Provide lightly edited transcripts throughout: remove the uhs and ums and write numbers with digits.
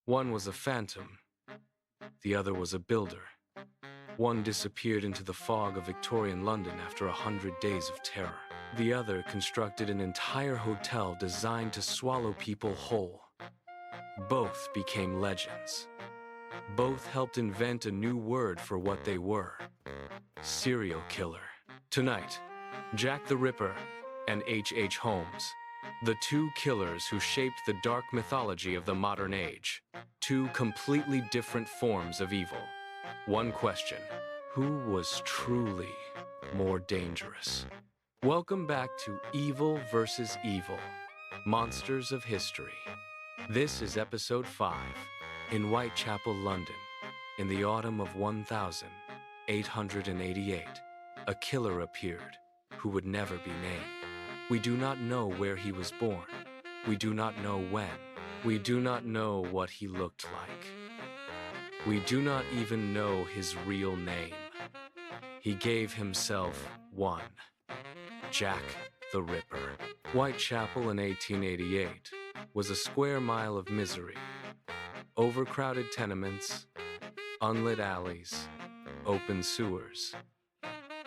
One was a phantom, the other was a builder. One disappeared into the fog of Victorian London after 100 days of terror. The other constructed an entire hotel designed to swallow people whole. Both became legends. Both helped invent a new word for what they were: serial killer. Tonight, Jack the Ripper and H.H. Holmes, the two killers who shaped the dark mythology of the modern age. Two completely different forms of evil. One question: who was truly more dangerous? Welcome back to Evil versus Evil, Monsters of History. This is episode 5. In Whitechapel, London, in the autumn of 1888, a killer appeared who would never be named. We do not know where he was born. We do not know when. We do not know what he looked like. We do not even know his real name. He gave himself one: Jack the Ripper. Whitechapel in 1888 was a square mile of misery. Overcrowded tenements, unlit alleys, open sewers,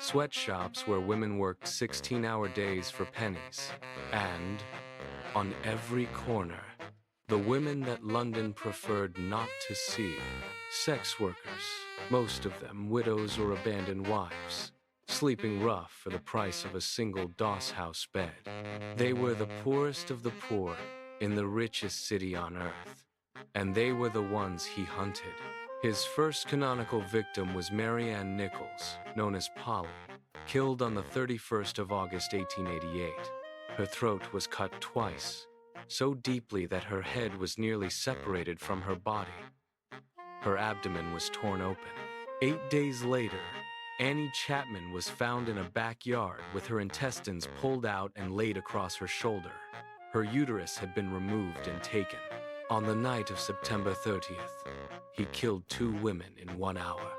sweatshops where women worked 16-hour days for pennies, and, on every corner, the women that London preferred not to see: sex workers, most of them widows or abandoned wives, sleeping rough for the price of a single doss house bed. They were the poorest of the poor in the richest city on earth, and they were the ones he hunted. His first canonical victim was Mary Ann Nichols, known as Polly, killed on the 31st of August 1888. Her throat was cut twice, so deeply that her head was nearly separated from her body. Her abdomen was torn open. 8 days later, Annie Chapman was found in a backyard with her intestines pulled out and laid across her shoulder. Her uterus had been removed and taken. On the night of September 30th, he killed 2 women in 1 hour.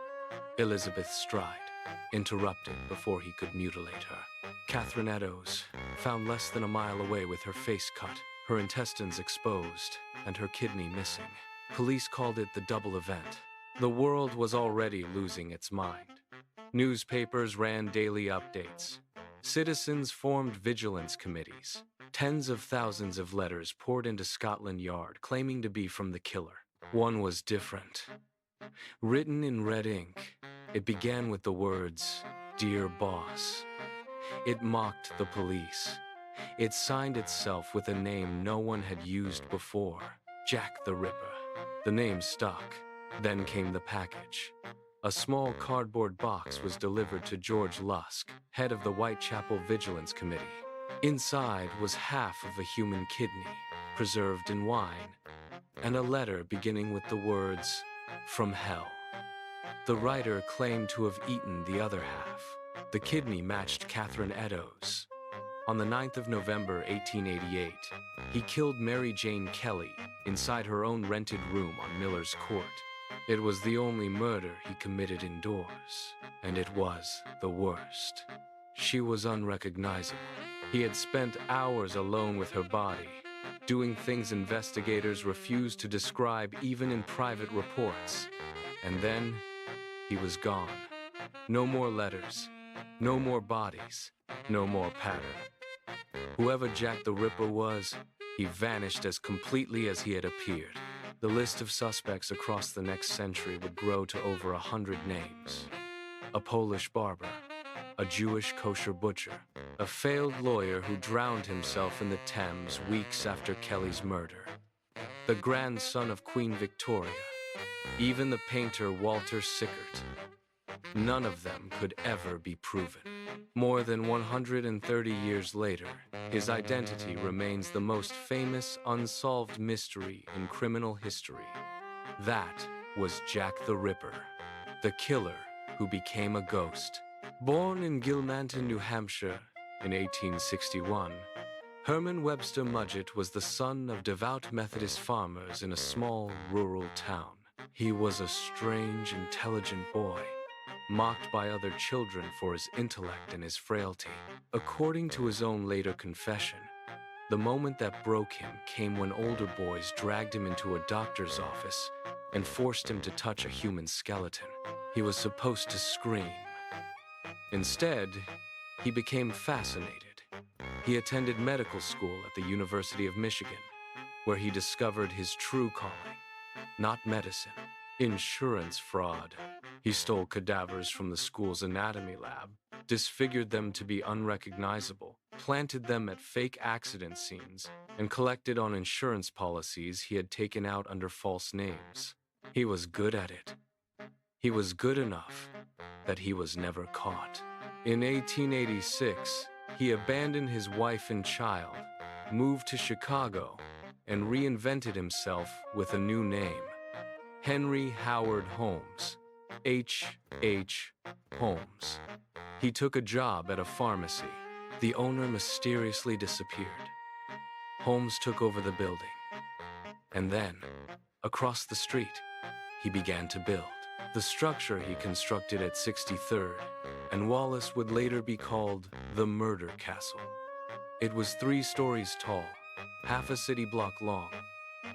Elizabeth Stride interrupted before he could mutilate her. Catherine Eddowes, found less than a mile away with her face cut, her intestines exposed, and her kidney missing. Police called it the double event. The world was already losing its mind. Newspapers ran daily updates. Citizens formed vigilance committees. Tens of thousands of letters poured into Scotland Yard claiming to be from the killer. One was different. Written in red ink, it began with the words, "Dear Boss." It mocked the police. It signed itself with a name no one had used before: Jack the Ripper. The name stuck. Then came the package. A small cardboard box was delivered to George Lusk, head of the Whitechapel Vigilance Committee. Inside was half of a human kidney, preserved in wine, and a letter beginning with the words, "From Hell." The writer claimed to have eaten the other half. The kidney matched Catherine Eddowes. On the 9th of November 1888, he killed Mary Jane Kelly inside her own rented room on Miller's Court. It was the only murder he committed indoors, and it was the worst. She was unrecognizable. He had spent hours alone with her body, doing things investigators refused to describe even in private reports. And then, he was gone. No more letters, no more bodies, no more pattern. Whoever Jack the Ripper was, he vanished as completely as he had appeared. The list of suspects across the next century would grow to over 100 names. A Polish barber, a Jewish kosher butcher, a failed lawyer who drowned himself in the Thames weeks after Kelly's murder, the grandson of Queen Victoria, even the painter Walter Sickert. None of them could ever be proven. More than 130 years later, his identity remains the most famous unsolved mystery in criminal history. That was Jack the Ripper, the killer who became a ghost. Born in Gilmanton, New Hampshire in 1861, Herman Webster Mudgett was the son of devout Methodist farmers in a small rural town. He was a strange, intelligent boy, mocked by other children for his intellect and his frailty. According to his own later confession, The moment that broke him came when older boys dragged him into a doctor's office and forced him to touch a human skeleton. He was supposed to scream. Instead, he became fascinated. He attended medical school at the University of Michigan, where he discovered his true calling, not medicine, insurance fraud. He stole cadavers from the school's anatomy lab, disfigured them to be unrecognizable, planted them at fake accident scenes, and collected on insurance policies he had taken out under false names. He was good at it. He was good enough that he was never caught. In 1886, he abandoned his wife and child, moved to Chicago, and reinvented himself with a new name, Henry Howard Holmes, H.H. Holmes. He took a job at a pharmacy. The owner mysteriously disappeared. Holmes took over the building. And then, across the street, he began to build. The structure he constructed at 63rd, and Wallace would later be called the Murder Castle. It was 3 stories tall, half a city block long,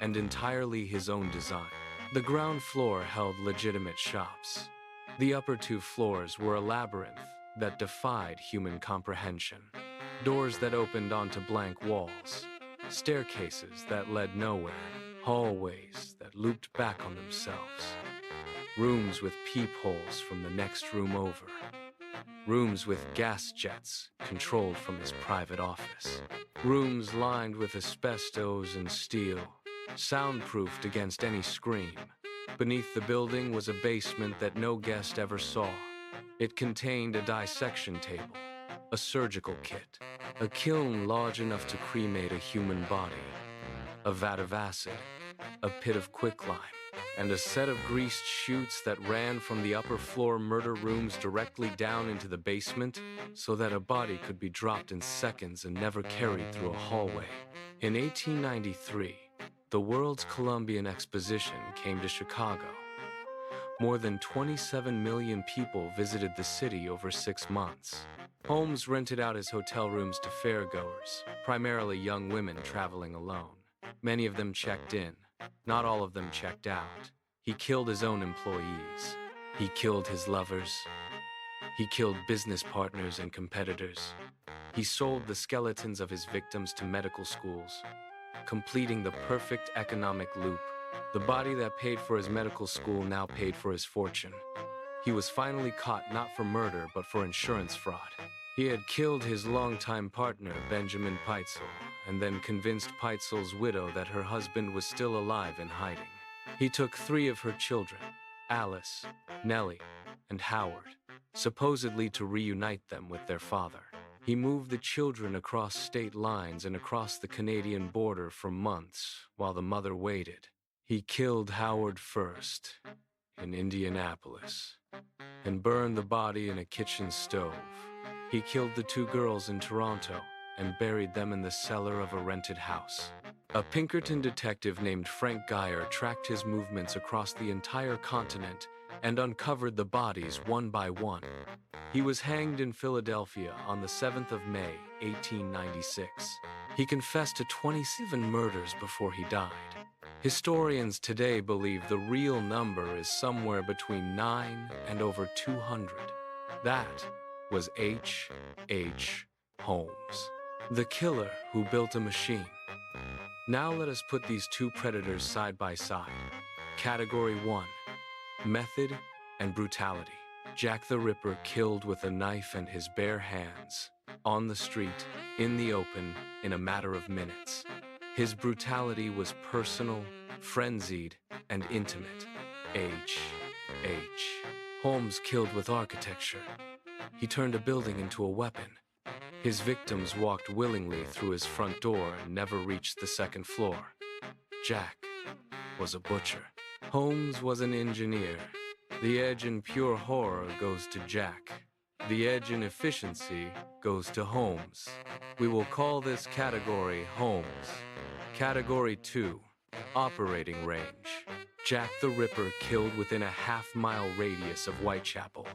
and entirely his own design. The ground floor held legitimate shops. The upper 2 floors were a labyrinth that defied human comprehension. Doors that opened onto blank walls, staircases that led nowhere, hallways that looped back on themselves, rooms with peepholes from the next room over, rooms with gas jets controlled from his private office, rooms lined with asbestos and steel, soundproofed against any scream. Beneath the building was a basement that no guest ever saw. It contained a dissection table, a surgical kit, a kiln large enough to cremate a human body, a vat of acid, a pit of quicklime, and a set of greased chutes that ran from the upper floor murder rooms directly down into the basement so that a body could be dropped in seconds and never carried through a hallway. In 1893, the World's Columbian Exposition came to Chicago. More than 27 million people visited the city over 6 months. Holmes rented out his hotel rooms to fairgoers, primarily young women traveling alone. Many of them checked in. Not all of them checked out. He killed his own employees. He killed his lovers. He killed business partners and competitors. He sold the skeletons of his victims to medical schools, completing the perfect economic loop. The body that paid for his medical school now paid for his fortune. He was finally caught not for murder but for insurance fraud. He had killed his longtime partner, Benjamin Peitzel, and then convinced Peitzel's widow that her husband was still alive and hiding. He took 3 of her children, Alice, Nellie, and Howard, supposedly to reunite them with their father. He moved the children across state lines and across the Canadian border for months while the mother waited. He killed Howard first, in Indianapolis, and burned the body in a kitchen stove. He killed the 2 girls in Toronto and buried them in the cellar of a rented house. A Pinkerton detective named Frank Geyer tracked his movements across the entire continent and uncovered the bodies one by one. He was hanged in Philadelphia on the 7th of May, 1896. He confessed to 27 murders before he died. Historians today believe the real number is somewhere between 9 and over 200. That was H.H. Holmes, the killer who built a machine. Now let us put these 2 predators side by side. Category 1, method and brutality. Jack the Ripper killed with a knife and his bare hands, on the street, in the open, in a matter of minutes. His brutality was personal, frenzied, and intimate. H.H. Holmes killed with architecture. He turned a building into a weapon. His victims walked willingly through his front door and never reached the 2nd floor. Jack was a butcher. Holmes was an engineer. The edge in pure horror goes to Jack. The edge in efficiency goes to Holmes. We will call this category Holmes. Category 2, operating range. Jack the Ripper killed within a half-mile radius of Whitechapel.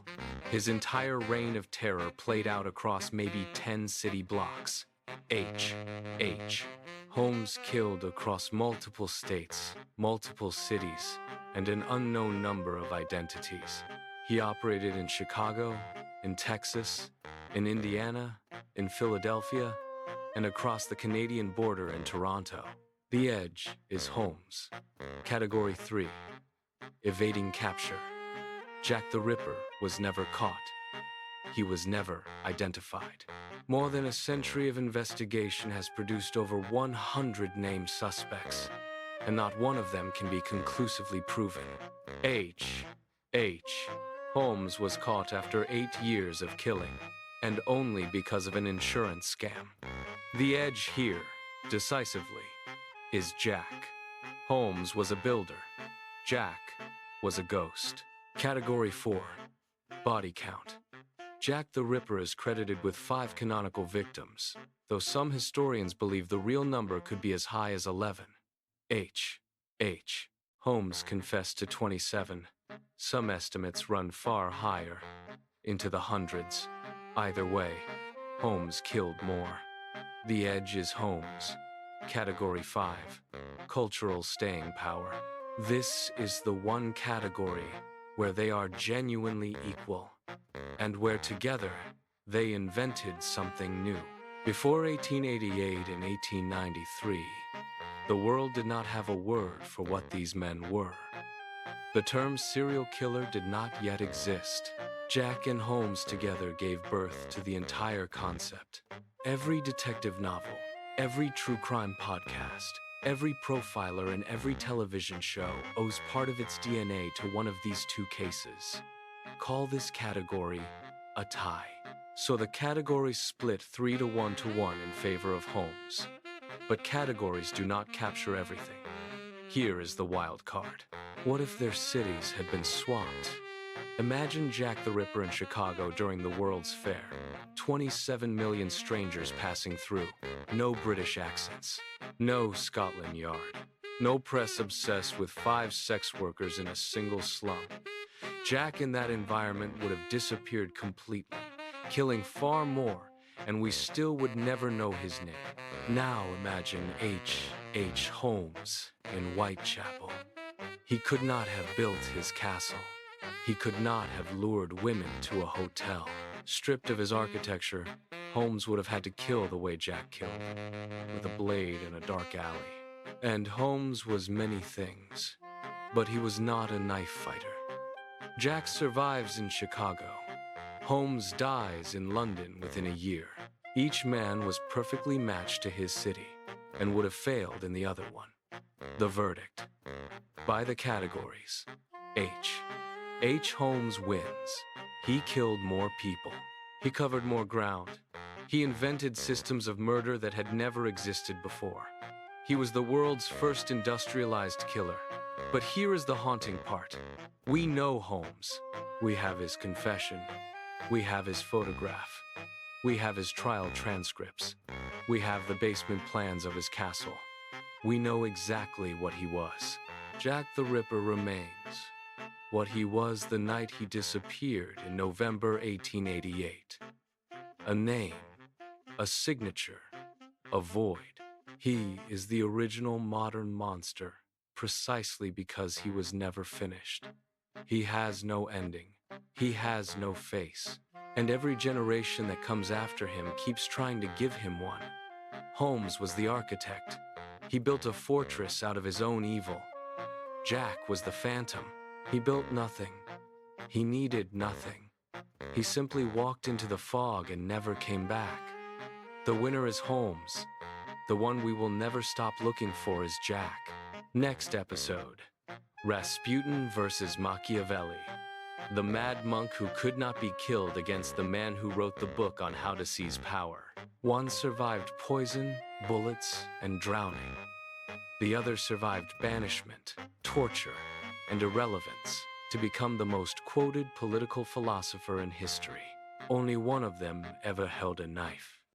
His entire reign of terror played out across maybe 10 city blocks. H.H. Holmes killed across multiple states, multiple cities, and an unknown number of identities. He operated in Chicago, in Texas, in Indiana, in Philadelphia, and across the Canadian border in Toronto. The Edge is Holmes. Category 3. Evading capture. Jack the Ripper was never caught. He was never identified. More than a century of investigation has produced over 100 named suspects, and not one of them can be conclusively proven. H.H. Holmes was caught after 8 years of killing, and only because of an insurance scam. The edge here, decisively, is Jack. Holmes was a builder. Jack was a ghost. Category 4. Body count. Jack the Ripper is credited with 5 canonical victims, though some historians believe the real number could be as high as 11. H.H. Holmes confessed to 27. Some estimates run far higher, into the hundreds. Either way, Holmes killed more. The Edge is Holmes. Category 5. Cultural staying power. This is the one category where they are genuinely equal, and where together they invented something new. Before 1888 and 1893, the world did not have a word for what these men were. The term serial killer did not yet exist. Jack and Holmes together gave birth to the entire concept. Every detective novel, every true crime podcast, every profiler and every television show owes part of its DNA to one of these two cases. Call this category a tie. So the categories split 3-1 to 1 in favor of Holmes. But categories do not capture everything. Here is the wild card. What if their cities had been swapped? Imagine Jack the Ripper in Chicago during the World's Fair. 27 million strangers passing through. No British accents. No Scotland Yard. No press obsessed with 5 sex workers in a single slum. Jack in that environment would have disappeared completely, killing far more, and we still would never know his name. Now imagine H.H. Holmes in Whitechapel. He could not have built his castle. He could not have lured women to a hotel. Stripped of his architecture, Holmes would have had to kill the way Jack killed, with a blade in a dark alley. And Holmes was many things, but he was not a knife fighter. Jack survives in Chicago. Holmes dies in London within a year. Each man was perfectly matched to his city, and would have failed in the other one. The verdict. By the categories, H. Holmes wins. He killed more people. He covered more ground. He invented systems of murder that had never existed before. He was the world's first industrialized killer. But here is the haunting part. We know Holmes. We have his confession. We have his photograph. We have his trial transcripts. We have the basement plans of his castle. We know exactly what he was. Jack the Ripper remains what he was the night he disappeared in November 1888. A name, a signature, a void. He is the original modern monster, precisely because he was never finished. He has no ending. He has no face. And every generation that comes after him keeps trying to give him one. Holmes was the architect. He built a fortress out of his own evil. Jack was the phantom. He built nothing. He needed nothing. He simply walked into the fog and never came back. The winner is Holmes. The one we will never stop looking for is Jack. Next episode, Rasputin versus Machiavelli. The mad monk who could not be killed against the man who wrote the book on how to seize power. One survived poison, bullets, and drowning. The other survived banishment, torture, and irrelevance to become the most quoted political philosopher in history. Only one of them ever held a knife.